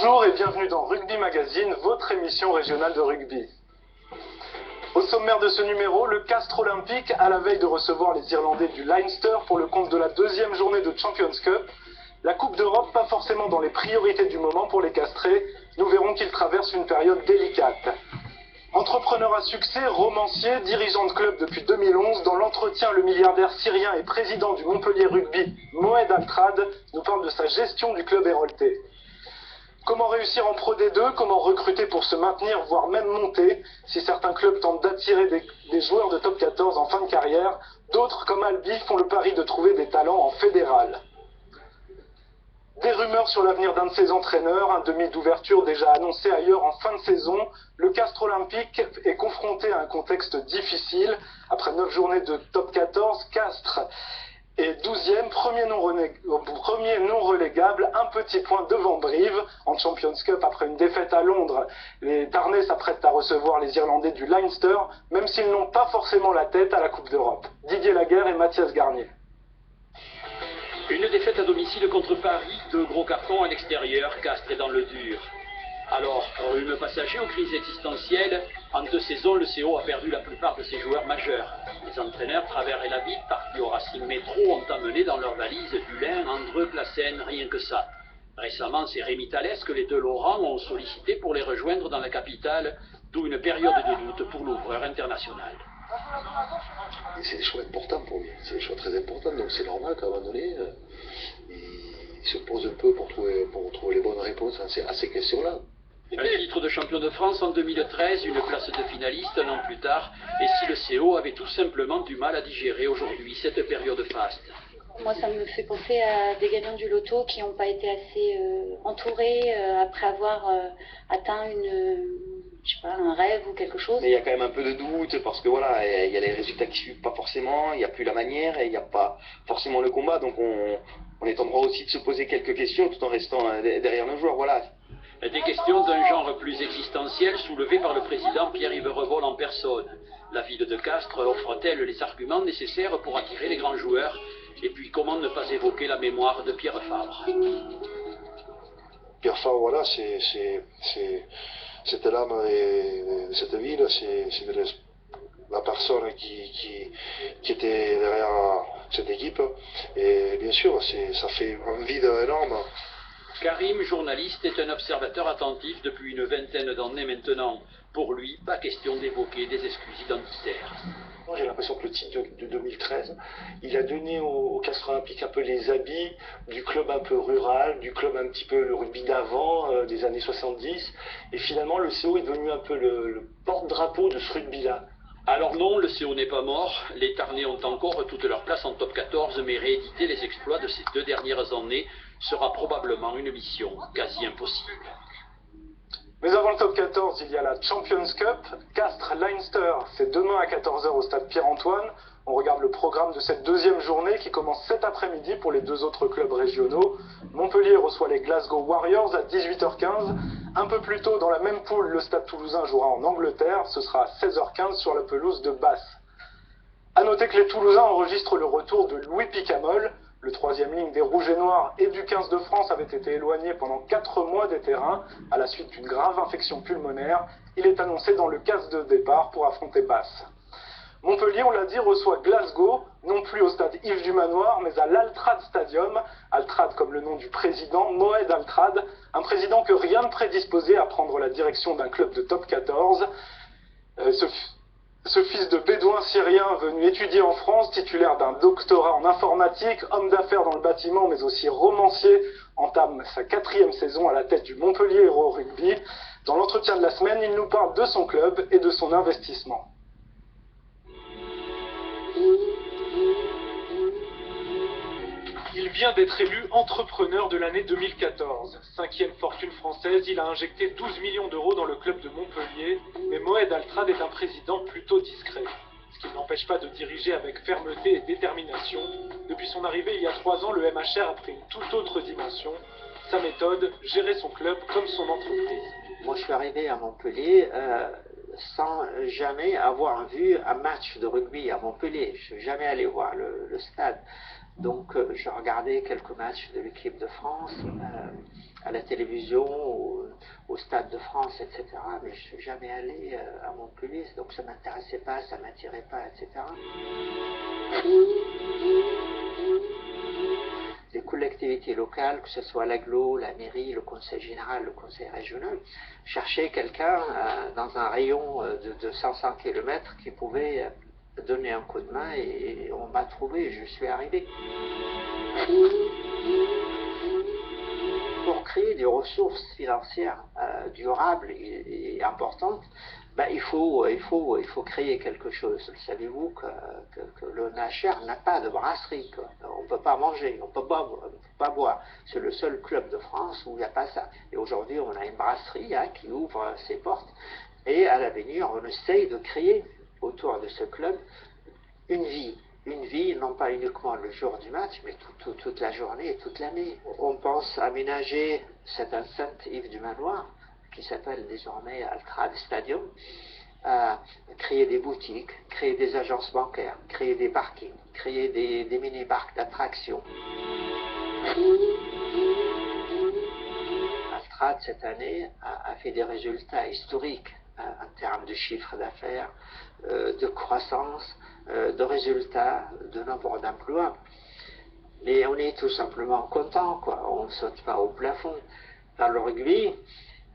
Bonjour et bienvenue dans Rugby Magazine, votre émission régionale de rugby. Au sommaire de ce numéro, le Castres Olympique, à la veille de recevoir les Irlandais du Leinster pour le compte de la deuxième journée de Champions Cup. La Coupe d'Europe, pas forcément dans les priorités du moment pour les Castrés, nous verrons qu'ils traversent une période délicate. Entrepreneur à succès, romancier, dirigeant de club depuis 2011, dans l'entretien, le milliardaire syrien et président du Montpellier Rugby, Moed Altrad, nous parle de sa gestion du club héroltais. Comment réussir en Pro D2, comment recruter pour se maintenir, voire même monter. Si certains clubs tentent d'attirer des joueurs de top 14 en fin de carrière, d'autres, comme Albi, font le pari de trouver des talents en fédéral. Des rumeurs sur l'avenir d'un de ses entraîneurs, un demi d'ouverture déjà annoncé ailleurs en fin de saison. Le Castres Olympique est confronté à un contexte difficile. Après 9 journées de top 14, Castres est 12e, premier non relégable, un petit point devant Brive. En Champions Cup, après une défaite à Londres, les Tarnais s'apprêtent à recevoir les Irlandais du Leinster, même s'ils n'ont pas forcément la tête à la Coupe d'Europe. Didier Laguerre et Mathias Garnier. Une défaite à domicile contre Paris, 2 gros cartons à l'extérieur, Castres est dans le dur. Alors, rhume passager aux crises existentielles, en 2 saisons, le CO a perdu la plupart de ses joueurs majeurs. Les entraîneurs Travers et Labitte, partis au Racing Métro, ont amené dans leurs valises Dulin, Andreux, Classen, rien que ça. Récemment, c'est Rémi Thalès que les deux Laurent ont sollicité pour les rejoindre dans la capitale, d'où une période de doute pour l'ouvreur international. C'est des choix importants pour lui, c'est des choix très importants, donc c'est normal qu'à un moment donné, il se pose un peu pour trouver les bonnes réponses à ces questions-là. Un titre de champion de France en 2013, une place de finaliste un an plus tard, et si le CO avait tout simplement du mal à digérer aujourd'hui cette période faste. Moi, ça me fait penser à des gagnants du loto qui n'ont pas été assez entourés après avoir atteint un rêve ou quelque chose. Mais il y a quand même un peu de doute parce que voilà, il y a les résultats qui suivent pas forcément, il n'y a plus la manière et il n'y a pas forcément le combat. Donc on est en droit aussi de se poser quelques questions tout en restant derrière nos joueurs. Voilà. Des questions d'un genre plus existentiel soulevées par le président Pierre-Yves Revol en personne. La ville de Castres offre-t-elle les arguments nécessaires pour attirer les grands joueurs? Et puis comment ne pas évoquer la mémoire de Pierre Fabre? Pierre Fabre, voilà, c'était l'âme de cette ville, c'est la personne qui était derrière cette équipe. Et bien sûr, ça fait un vide énorme. Karim, journaliste, est un observateur attentif depuis une vingtaine d'années maintenant. Pour lui, pas question d'évoquer des excuses identitaires. J'ai l'impression que le titre de 2013, il a donné au Castres Olympique un peu les habits du club un peu rural, du club un petit peu le rugby d'avant, des années 70. Et finalement, le CO est devenu un peu le porte-drapeau de ce rugby-là. Alors non, le CO n'est pas mort. Les Tarnais ont encore toute leur place en top 14, mais rééditer les exploits de ces 2 dernières années sera probablement une mission quasi impossible. Mais avant le top 14, il y a la Champions Cup. Castres-Leinster, c'est demain à 14 h au stade Pierre-Antoine. On regarde le programme de cette deuxième journée qui commence cet après-midi pour les 2 autres clubs régionaux. Montpellier reçoit les Glasgow Warriors à 18 h 15. Un peu plus tôt, dans la même poule, le stade toulousain jouera en Angleterre. Ce sera à 16 h 15 sur la pelouse de Basse. A noter que les Toulousains enregistrent le retour de Louis Picamol. Le 3e ligne des Rouges et Noirs et du 15 de France avait été éloigné pendant 4 mois des terrains à la suite d'une grave infection pulmonaire. Il est annoncé dans le casque de départ pour affronter Basse. Montpellier, on l'a dit, reçoit Glasgow, non plus au stade Yves du Manoir, mais à l'Altrad Stadium. Altrad comme le nom du président, Moed Altrad, un président que rien ne prédisposait à prendre la direction d'un club de top 14. Ce fils de bédouin syrien venu étudier en France, titulaire d'un doctorat en informatique, homme d'affaires dans le bâtiment, mais aussi romancier, entame sa 4e saison à la tête du Montpellier Héros Rugby. Dans l'entretien de la semaine, il nous parle de son club et de son investissement. Il vient d'être élu entrepreneur de l'année 2014. 5e fortune française, il a injecté 12 millions d'euros dans le club de Montpellier, mais Moed Altrad est un président plutôt discret, ce qui ne l'empêche pas de diriger avec fermeté et détermination. Depuis son arrivée il y a 3 ans, le MHR a pris une toute autre dimension. Sa méthode, gérer son club comme son entreprise. Moi je suis arrivé à Montpellier sans jamais avoir vu un match de rugby à Montpellier. Je ne suis jamais allé voir le stade. Donc je regardais quelques matchs de l'équipe de France à la télévision, au Stade de France, etc. Mais je ne suis jamais allé à Montpellier, donc ça ne m'intéressait pas, ça ne m'attirait pas, etc. Les collectivités locales, que ce soit l'agglo, la mairie, le conseil général, le conseil régional, cherchaient quelqu'un dans un rayon de 500 km qui pouvait donner un coup de main, et on m'a trouvé, je suis arrivé. Pour créer des ressources financières durables et importantes, ben, il faut créer quelque chose. Savez-vous que le NHR n'a pas de brasserie, quoi. On ne peut pas manger, on ne peut pas boire. C'est le seul club de France où il n'y a pas ça. Et aujourd'hui, on a une brasserie qui ouvre ses portes. Et à l'avenir, on essaye de créer autour de ce club une vie, non pas uniquement le jour du match, mais toute la journée et toute l'année. On pense aménager cette enceinte Yves du Manoir, qui s'appelle désormais Altrad Stadium, créer des boutiques, créer des agences bancaires, créer des parkings, créer des mini-parcs d'attractions. Altrad, cette année, a fait des résultats historiques en termes de chiffre d'affaires, de croissance, de résultats, de nombre d'emplois. Mais on est tout simplement content, quoi. On ne saute pas au plafond. Dans le rugby,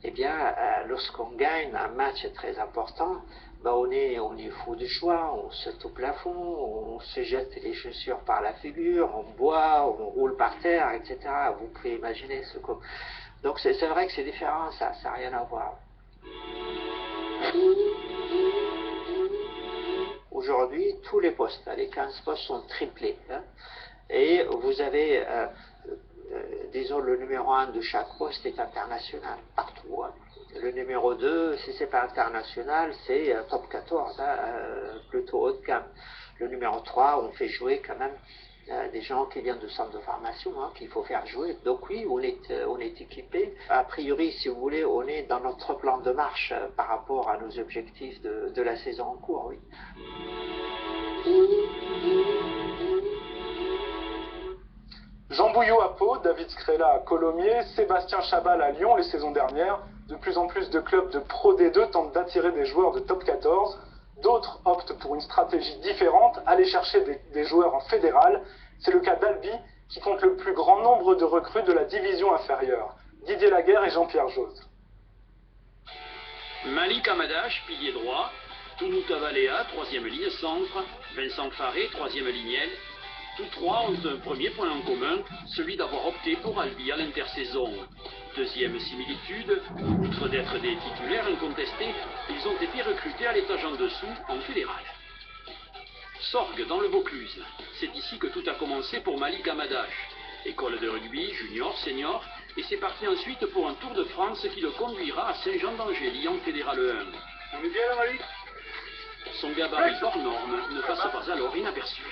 eh bien, lorsqu'on gagne un match très important, ben on est fou de joie, on saute au plafond, on se jette les chaussures par la figure, on boit, on roule par terre, etc. Vous pouvez imaginer ce que... Donc c'est vrai que c'est différent, ça n'a rien à voir. Aujourd'hui, tous les postes, les 15 postes sont triplés. Et vous avez, disons, le numéro 1 de chaque poste est international, partout. Le numéro 2, si ce n'est pas international, c'est top 14, plutôt haut de gamme. Le numéro 3, on fait jouer quand même des gens qui viennent de centres de formation, qu'il faut faire jouer. Donc oui, on est équipé. A priori, si vous voulez, on est dans notre plan de marche par rapport à nos objectifs de la saison en cours, oui. Jean Bouillot à Pau, David Scrella à Colomiers, Sébastien Chabal à Lyon les saisons dernières. De plus en plus de clubs de Pro D2 tentent d'attirer des joueurs de top 14. D'autres optent pour une stratégie différente, aller chercher des joueurs en fédéral. C'est le cas d'Albi, qui compte le plus grand nombre de recrues de la division inférieure. Didier Laguerre et Jean-Pierre Jose. Malik Amadash, pilier droit. Tounou Tavaléa, troisième ligne centre. Vincent Faré, troisième ligne aile. Tous trois ont un premier point en commun, celui d'avoir opté pour Albi à l'intersaison. Deuxième similitude, outre d'être des titulaires incontestés, ils ont été recrutés à l'étage en dessous, en fédéral. Sorgue dans le Vaucluse. C'est ici que tout a commencé pour Malik Amadash. École de rugby, junior, senior, et c'est parti ensuite pour un tour de France qui le conduira à Saint-Jean-d'Angély en fédéral 1. On est bien là, Malik? Son gabarit hors norme ne passe pas alors inaperçu.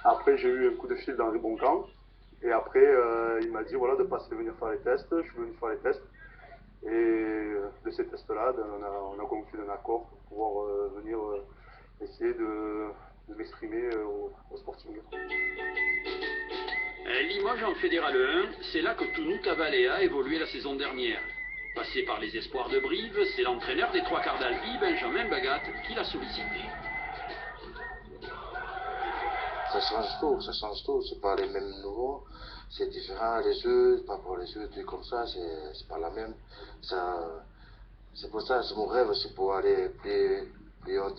Après, j'ai eu un coup de fil dans les bons camps. Et après, il m'a dit voilà, de passer venir faire les tests. Je suis venu faire les tests. Et de ces tests-là, on a conclu un accord pour pouvoir venir essayer de m'exprimer au Sporting. Limoges en fédéral 1, c'est là que Tounou Tavaléa a évolué la saison dernière. Passé par les espoirs de Brive, c'est l'entraîneur des trois quarts d'Albi, Benjamin Bagat, qui l'a sollicité. Ça change tout, c'est pas les mêmes niveaux, c'est différent, les œufs, par rapport aux œufs, des trucs comme ça, c'est pas la même. C'est pour ça, c'est mon rêve, c'est pour aller plus haut,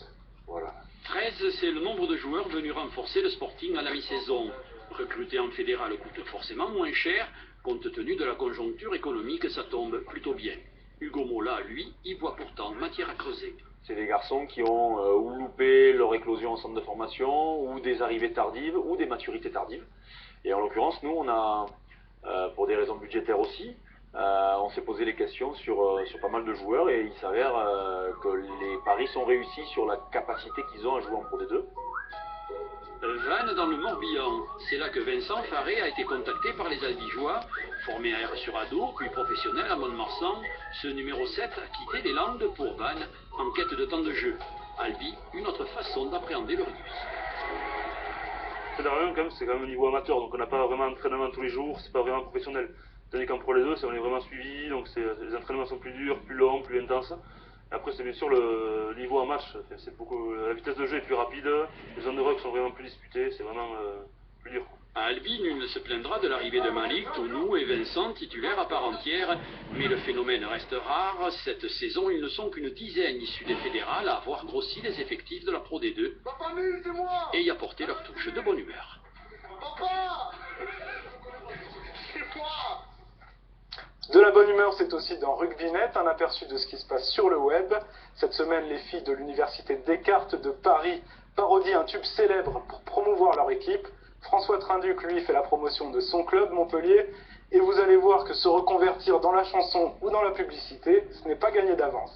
voilà. 13, c'est le nombre de joueurs venus renforcer le Sporting à la mi-saison. Recruter en fédéral coûte forcément moins cher, compte tenu de la conjoncture économique, ça tombe plutôt bien. Hugo Mola, lui, y voit pourtant matière à creuser. C'est des garçons qui ont ou loupé leur éclosion en centre de formation, ou des arrivées tardives, ou des maturités tardives. Et en l'occurrence, nous, on a, pour des raisons budgétaires aussi, on s'est posé des questions sur pas mal de joueurs, et il s'avère que les paris sont réussis sur la capacité qu'ils ont à jouer en Pro D2. Vannes dans le Morbihan, c'est là que Vincent Faré a été contacté par les Albigeois. Formé à R-sur-Adour, puis professionnel à Mont-de-Marsan, ce numéro 7 a quitté les Landes pour Vannes en quête de temps de jeu. Albi, une autre façon d'appréhender le rugby. Fédéral, quand même, c'est quand même au niveau amateur, donc on n'a pas vraiment d'entraînement tous les jours, c'est pas vraiment professionnel. Tandis qu'en Pro les 2, on est vraiment suivi, donc les entraînements sont plus durs, plus longs, plus intenses. Et après, c'est bien sûr le niveau en match, c'est beaucoup, la vitesse de jeu est plus rapide, les zones de ruck sont vraiment plus disputées, c'est vraiment plus dur. À Albi, nul ne se plaindra de l'arrivée de Malik, Tounou et Vincent, titulaires à part entière. Mais le phénomène reste rare. Cette saison, ils ne sont qu'une dizaine issus des fédérales à avoir grossi les effectifs de la Pro D2 et y apporter leur touche de bonne humeur. De la bonne humeur, c'est aussi dans RugbyNet, un aperçu de ce qui se passe sur le web. Cette semaine, les filles de l'université Descartes de Paris parodient un tube célèbre pour promouvoir leur équipe. François Trinduc, lui, fait la promotion de son club, Montpellier, et vous allez voir que se reconvertir dans la chanson ou dans la publicité, ce n'est pas gagné d'avance.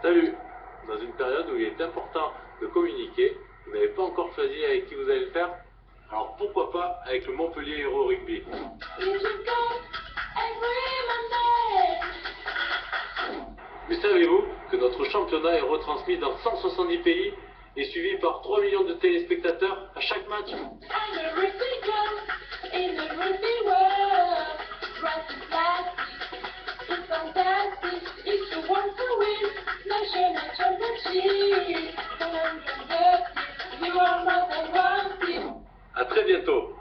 Salut! Dans une période où il est important de communiquer, vous n'avez pas encore choisi avec qui vous allez le faire? Alors pourquoi pas avec le Montpellier Hero Rugby? Mais savez-vous que notre championnat est retransmis dans 170 pays et suivi par 3 millions de téléspectateurs à chaque match? À très bientôt,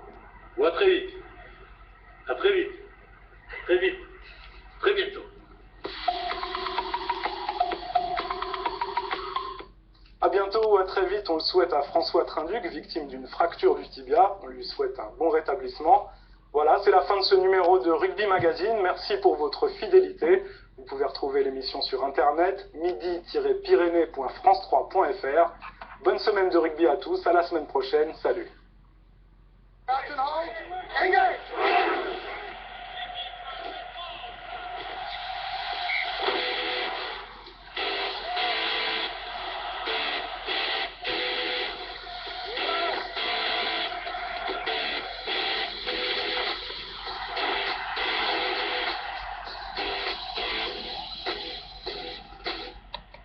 ou à très vite, à très vite, très vite, très bientôt. A bientôt ou à très vite, on le souhaite à François Trinduc, victime d'une fracture du tibia. On lui souhaite un bon rétablissement. Voilà, c'est la fin de ce numéro de Rugby Magazine. Merci pour votre fidélité. Vous pouvez retrouver l'émission sur internet midi-pyrénées.france3.fr. Bonne semaine de rugby à tous, à la semaine prochaine, salut.